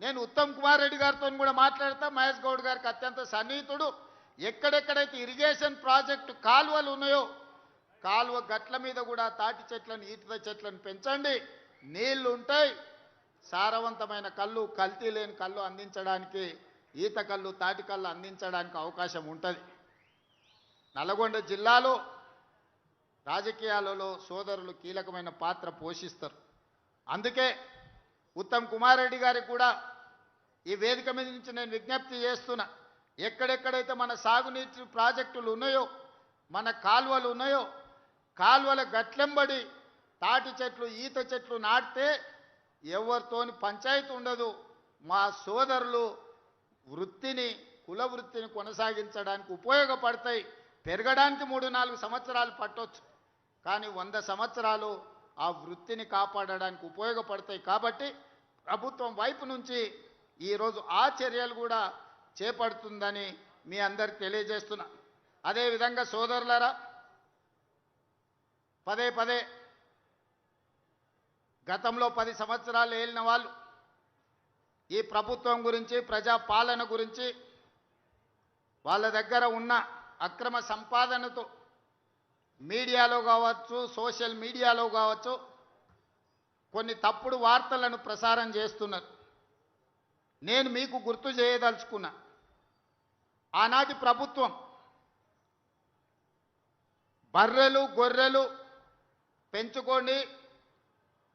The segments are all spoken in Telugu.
నేను ఉత్తమ్ కుమార్ రెడ్డి గారితో కూడా మాట్లాడతా, మహేష్ గౌడ్ గారికి అత్యంత సన్నిహితుడు. ఎక్కడెక్కడైతే ఇరిగేషన్ ప్రాజెక్టు కాలువలు ఉన్నాయో కాలువ గట్ల మీద కూడా తాటి చెట్లను ఈత చెట్లను పెంచండి, నీళ్లు ఉంటాయి. సారవంతమైన కళ్ళు, కల్తీ లేని కళ్ళు అందించడానికి, ఈత కళ్ళు తాటి కళ్ళు అందించడానికి అవకాశం ఉంటుంది. నల్గొండ జిల్లాలో రాజకీయాలలో సోదరులు కీలకమైన పాత్ర పోషిస్తారు. అందుకే ఉత్తమ్ కుమార్ రెడ్డి గారికి కూడా ఈ వేదిక మీద నుంచి నేను విజ్ఞప్తి చేస్తున్నా, ఎక్కడెక్కడైతే మన సాగునీటి ప్రాజెక్టులు ఉన్నాయో, మన కాలువలు ఉన్నాయో, కాలువల గట్లెంబడి తాటి చెట్లు ఈత చెట్లు నాటితే ఎవరితోని పంచాయతీ ఉండదు. మా సోదరులు వృత్తిని, కుల వృత్తిని కొనసాగించడానికి ఉపయోగపడతాయి. పెరగడానికి 3-4 సంవత్సరాలు పట్టొచ్చు, కానీ 100 సంవత్సరాలు ఆ వృత్తిని కాపాడడానికి ఉపయోగపడతాయి. కాబట్టి ప్రభుత్వం వైపు నుంచి ఈరోజు ఆ చర్యలు కూడా చేపడుతుందని మీ అందరికి తెలియజేస్తున్నా. అదేవిధంగా సోదరులారా, పదే గతంలో 10 సంవత్సరాలు ఏలిన వాళ్ళు ఈ ప్రభుత్వం గురించి, ప్రజా పాలన గురించి, వాళ్ళ దగ్గర ఉన్న అక్రమ సంపాదనతో మీడియాలో కావచ్చు, సోషల్ మీడియాలో కావచ్చు, కొన్ని తప్పుడు వార్తలను ప్రసారం చేస్తున్నారు. నేను మీకు గుర్తు చేయదలుచుకున్నా, ఆనాటి ప్రభుత్వం బర్రెలు గొర్రెలు పెంచుకోండి,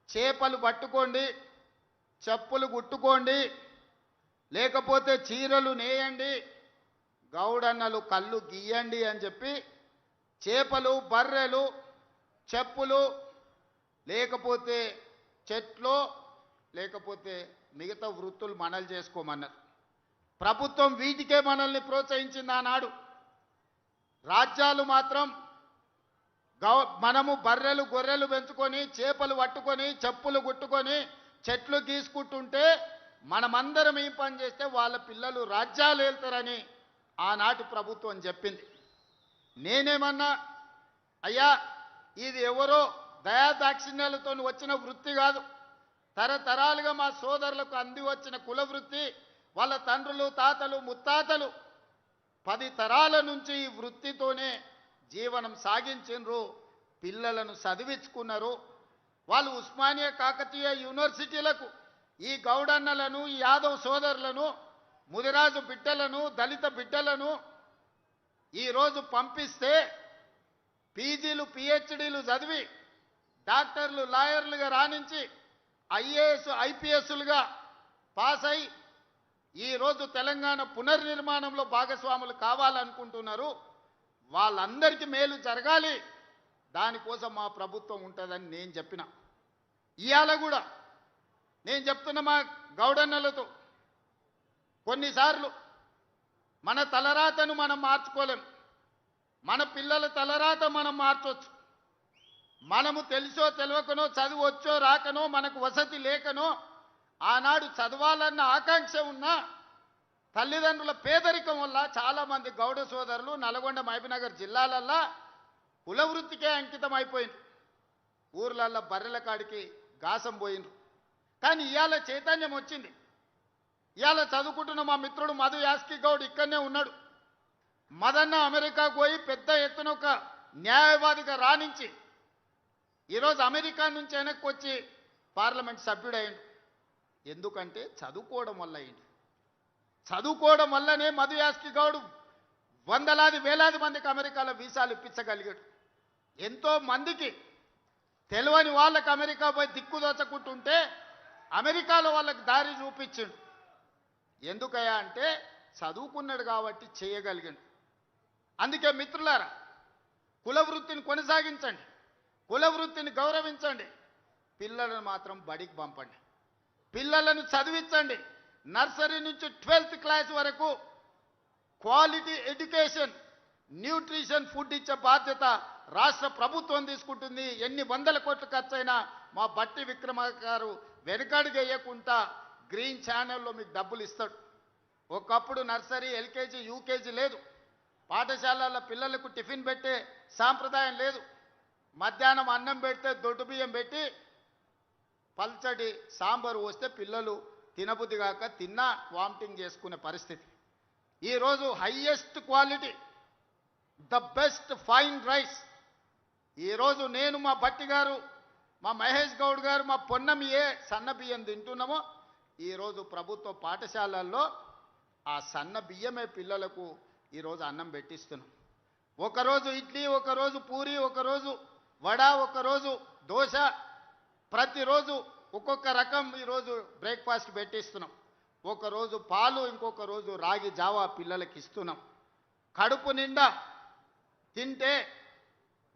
చేపలు పట్టుకోండి, చెప్పులు కుట్టుకోండి, లేకపోతే చీరలు నేయండి, గౌడన్నలు కళ్ళు గీయండి అని చెప్పి చేపలు, బర్రెలు, చెప్పులు, లేకపోతే చెట్లు, లేకపోతే మిగతా వృత్తులు మనలు చేసుకోమన్నారు. ప్రభుత్వం వీటికే మనల్ని ప్రోత్సహించింది ఆనాడు. రాజ్యాలు మాత్రం మనము బర్రెలు గొర్రెలు పెంచుకొని, చేపలు పట్టుకొని, చెప్పులు కుట్టుకొని, చెట్లు గీసుకుంటుంటే మనమందరం ఈ పని చేస్తే వాళ్ళ పిల్లలు రాజ్యాలు వెళ్తారని ఆనాటి ప్రభుత్వం చెప్పింది. నేనేమన్నా, అయ్యా ఇది ఎవరో దయాదాక్షిణ్యాలతో వచ్చిన వృత్తి కాదు, తరతరాలుగా మా సోదరులకు అంది వచ్చిన కుల వృత్తి. వాళ్ళ తండ్రులు, తాతలు, ముత్తాతలు 10 తరాల నుంచి ఈ వృత్తితోనే జీవనం సాగించారు, పిల్లలను చదివించుకున్నారు. వాళ్ళు ఉస్మానియా, కాకతీయ యూనివర్సిటీలకు ఈ గౌడన్నలను, ఈ యాదవ్ సోదరులను, ముదిరాజు బిడ్డలను, దళిత బిడ్డలను ఈరోజు పంపిస్తే పీజీలు, పిహెచ్డీలు చదివి డాక్టర్లు, లాయర్లుగా రాణించి ఐఏఎస్, ఐపీఎస్లుగా పాస్ అయి ఈరోజు తెలంగాణ పునర్నిర్మాణంలో భాగస్వాములు కావాలనుకుంటున్నారు. వాళ్ళందరికీ మేలు జరగాలి, దానికోసం మా ప్రభుత్వం ఉంటుందని నేను చెప్పిన. ఇవాళ కూడా నేను చెప్తున్న మా గౌడన్నలతో, కొన్నిసార్లు మన తలరాతను మనం మార్చుకోలేం, మన పిల్లల తలరాత మనం మార్చవచ్చు. మనము తెలుసో తెలియకనో, చదువు వచ్చో రాకనో, మనకు వసతి లేకనో, ఆనాడు చదవాలన్న ఆకాంక్ష ఉన్నా తల్లిదండ్రుల పేదరికం వల్ల చాలామంది గౌడ సోదరులు నల్గొండ, మహబూబ్నగర్ జిల్లాలల్లో కుల వృత్తికే అంకితం అయిపోయింది. ఊర్లల్లో బర్రెల కాడికి గాసం పోయిండ్రు. కానీ ఇవాళ చైతన్యం వచ్చింది. ఇవాళ చదువుకుంటున్న మా మిత్రుడు మధు యాస్కి గౌడ్ ఇక్కడనే ఉన్నాడు. మదన్న అమెరికాకు పోయి పెద్ద ఎత్తున ఒక న్యాయవాదిగా రాణించి ఈరోజు అమెరికా నుంచి వెనక్కి వచ్చి పార్లమెంట్ సభ్యుడయ్యిండు. ఎందుకంటే చదువుకోవడం వల్ల అయ్యిండు. చదువుకోవడం వల్లనే మధు యాస్కి గౌడ్ వందలాది వేలాది మందికి అమెరికాలో వీసాలు ఇప్పించగలిగాడు. ఎంతో మందికి తెలియని వాళ్ళకి అమెరికా పోయి దిక్కుదోచకుంటుంటే అమెరికాలో వాళ్ళకి దారి చూపించిండు. ఎందుకయ్యా అంటే చదువుకున్నాడు కాబట్టి చేయగలిగాడు. అందుకే మిత్రులారా, కుల వృత్తిని కొనసాగించండి, కుల వృత్తిని గౌరవించండి, పిల్లలను మాత్రం బడికి పంపండి, పిల్లలను చదివించండి. నర్సరీ నుంచి 12th క్లాస్ వరకు క్వాలిటీ ఎడ్యుకేషన్, న్యూట్రిషన్ ఫుడ్ ఇచ్చే బాధ్యత రాష్ట్ర ప్రభుత్వం తీసుకుంటుంది. ఎన్ని వందల కోట్ల ఖర్చైనా మా బట్టి విక్రమార్క గారు వెనుకడుగు వేయకుండా గ్రీన్ ఛానల్లో మీకు డబ్బులు ఇస్తాడు. ఒకప్పుడు నర్సరీ, ఎల్కేజీ, యూకేజీ లేదు. పాఠశాలల పిల్లలకు టిఫిన్ పెట్టే సాంప్రదాయం లేదు. మధ్యాహ్నం అన్నం పెడితే దొడ్డు బియ్యం పెట్టి పల్చడి సాంబారు వస్తే పిల్లలు తినబుద్ధి కాక తిన్నా వామిటింగ్ చేసుకునే పరిస్థితి. ఈరోజు highest quality, the best fine rice ఈరోజు నేను, మా భట్టి గారు, మా మహేష్ గౌడ్ గారు, మా పొన్నం ఏ సన్న బియ్యం తింటున్నామో ఈరోజు ప్రభుత్వ పాఠశాలల్లో ఆ సన్న బియ్యమే పిల్లలకు ఈరోజు అన్నం పెట్టిస్తున్నాం. ఒకరోజు ఇడ్లీ, ఒకరోజు పూరి, ఒకరోజు వడ, ఒకరోజు దోశ, ప్రతిరోజు ఒక్కొక్క రకం ఈరోజు బ్రేక్ఫాస్ట్ పెట్టిస్తున్నాం. ఒకరోజు పాలు, ఇంకొక రోజు రాగి జావా పిల్లలకి ఇస్తున్నాం. కడుపు నిండా తింటే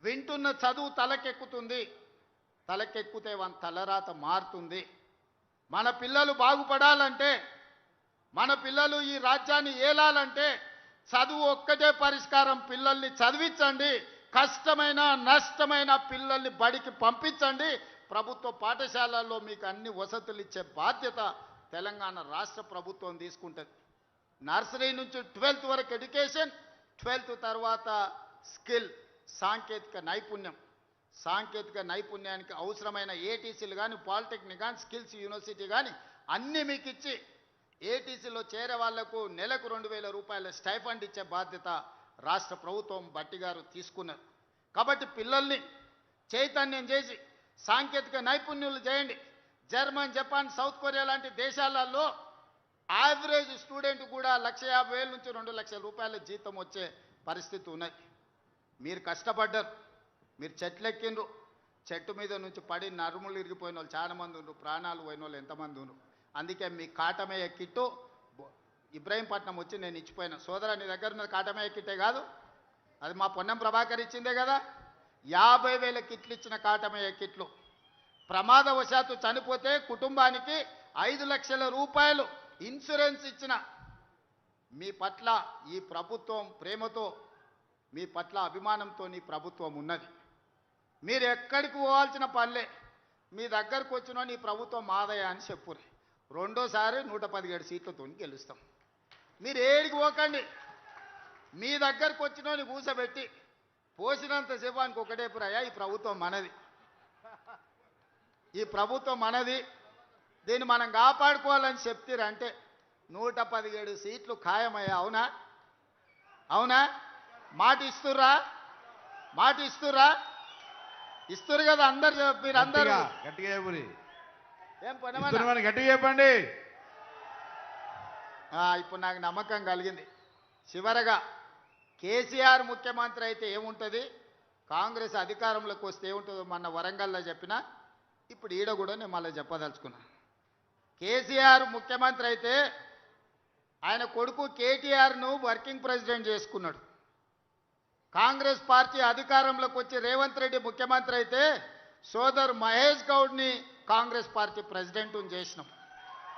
వింటున్న చదువు తలకెక్కుతుంది, తలకెక్కితే వాళ్ళ తలరాత మారుతుంది. మన పిల్లలు బాగుపడాలంటే, మన పిల్లలు ఈ రాజ్యాన్ని ఏలాలంటే చదువు ఒక్కటే పరిష్కారం. పిల్లల్ని చదివించండి, కష్టమైన నష్టమైన పిల్లల్ని బడికి పంపించండి. ప్రభుత్వ పాఠశాలల్లో మీకు అన్ని వసతులు ఇచ్చే బాధ్యత తెలంగాణ రాష్ట్ర ప్రభుత్వం తీసుకుంటుంది. నర్సరీ నుంచి 12th వరకు ఎడ్యుకేషన్, 12th తర్వాత స్కిల్, సాంకేతిక నైపుణ్యం. సాంకేతిక నైపుణ్యానికి అవసరమైన ఏటీసీలు కానీ, పాలిటెక్నిక్ కానీ, స్కిల్స్ యూనివర్సిటీ కానీ అన్నీ మీకు ఇచ్చి ఏటీసీలో చేరే వాళ్లకు నెలకు 2000 రూపాయల స్టైఫండ్ ఇచ్చే బాధ్యత రాష్ట్ర ప్రభుత్వం భట్టి గారు తీసుకున్నారు. కాబట్టి పిల్లల్ని చైతన్యం చేసి సాంకేతిక నైపుణ్యులు చేయండి. జర్మన్, జపాన్, సౌత్ కొరియా లాంటి దేశాలలో యావరేజ్ స్టూడెంట్ కూడా 1,50,000 నుంచి 2,00,000 రూపాయల జీతం వచ్చే పరిస్థితి ఉన్నది. మీరు కష్టపడ్డారు, మీరు చెట్లు ఎక్కిండ్రు, చెట్టు మీద నుంచి పడి నరుములు ఇరిగిపోయిన వాళ్ళు చాలామంది ఉన్నారు, ప్రాణాలు పోయిన వాళ్ళు ఎంతమంది ఉన్నారు. అందుకే మీ కాటమయ్య కిట్టు ఇబ్రాహీంపట్నం వచ్చి నేను ఇచ్చిపోయినా. సోదరా, నీ దగ్గర ఉన్న కాటమయ్య కిట్టే కాదు, అది మా పొన్నం ప్రభాకర్ ఇచ్చిందే కదా. 50,000 కిట్లు ఇచ్చిన కాటమయ్య కిట్లు. ప్రమాదవశాత్తు చనిపోతే కుటుంబానికి 5 లక్షల రూపాయలు ఇన్సూరెన్స్ ఇచ్చిన మీ పట్ల ఈ ప్రభుత్వం ప్రేమతో, మీ పట్ల అభిమానంతో నీ ప్రభుత్వం ఉన్నది. మీరు ఎక్కడికి పోవాల్సిన పనిలే, మీ దగ్గరకు వచ్చిన నీ ప్రభుత్వం మాదయ్య అని చెప్పురు. రెండోసారి 117 సీట్లతో గెలుస్తాం. మీరు ఏడికి పోకండి, మీ దగ్గరకు వచ్చిన కూసబెట్టి పోసినంత సేపానికి ఒకటే పురయ్యా, ఈ ప్రభుత్వం మనది, ఈ ప్రభుత్వం మనది, దీన్ని మనం కాపాడుకోవాలని చెప్తారంటే 117 సీట్లు ఖాయమయ్యా. అవునా? అవునా? మాట ఇస్తుర్రా? మాట ఇస్తుర్రా? ఇస్తురు కదా అందరు. మీరు అందరూ గట్టిగా ఏం పని గట్టిగా చెప్పండి. ఇప్పుడు నాకు నమ్మకం కలిగింది. చివరగా కేసీఆర్ ముఖ్యమంత్రి అయితే ఏముంటుంది, కాంగ్రెస్ అధికారంలోకి వస్తే ఏముంటుందో మొన్న వరంగల్లో చెప్పినా, ఇప్పుడు ఈడ కూడా నేను మళ్ళీ చెప్పదలుచుకున్నా. కేసీఆర్ ముఖ్యమంత్రి అయితే ఆయన కొడుకు కేటీఆర్ను వర్కింగ్ ప్రెసిడెంట్ చేసుకున్నాడు. కాంగ్రెస్ పార్టీ అధికారంలోకి వచ్చి రేవంత్ రెడ్డి ముఖ్యమంత్రి అయితే సోదరు మహేష్ గౌడ్ని కాంగ్రెస్ పార్టీ ప్రెసిడెంట్ని చేసినాం.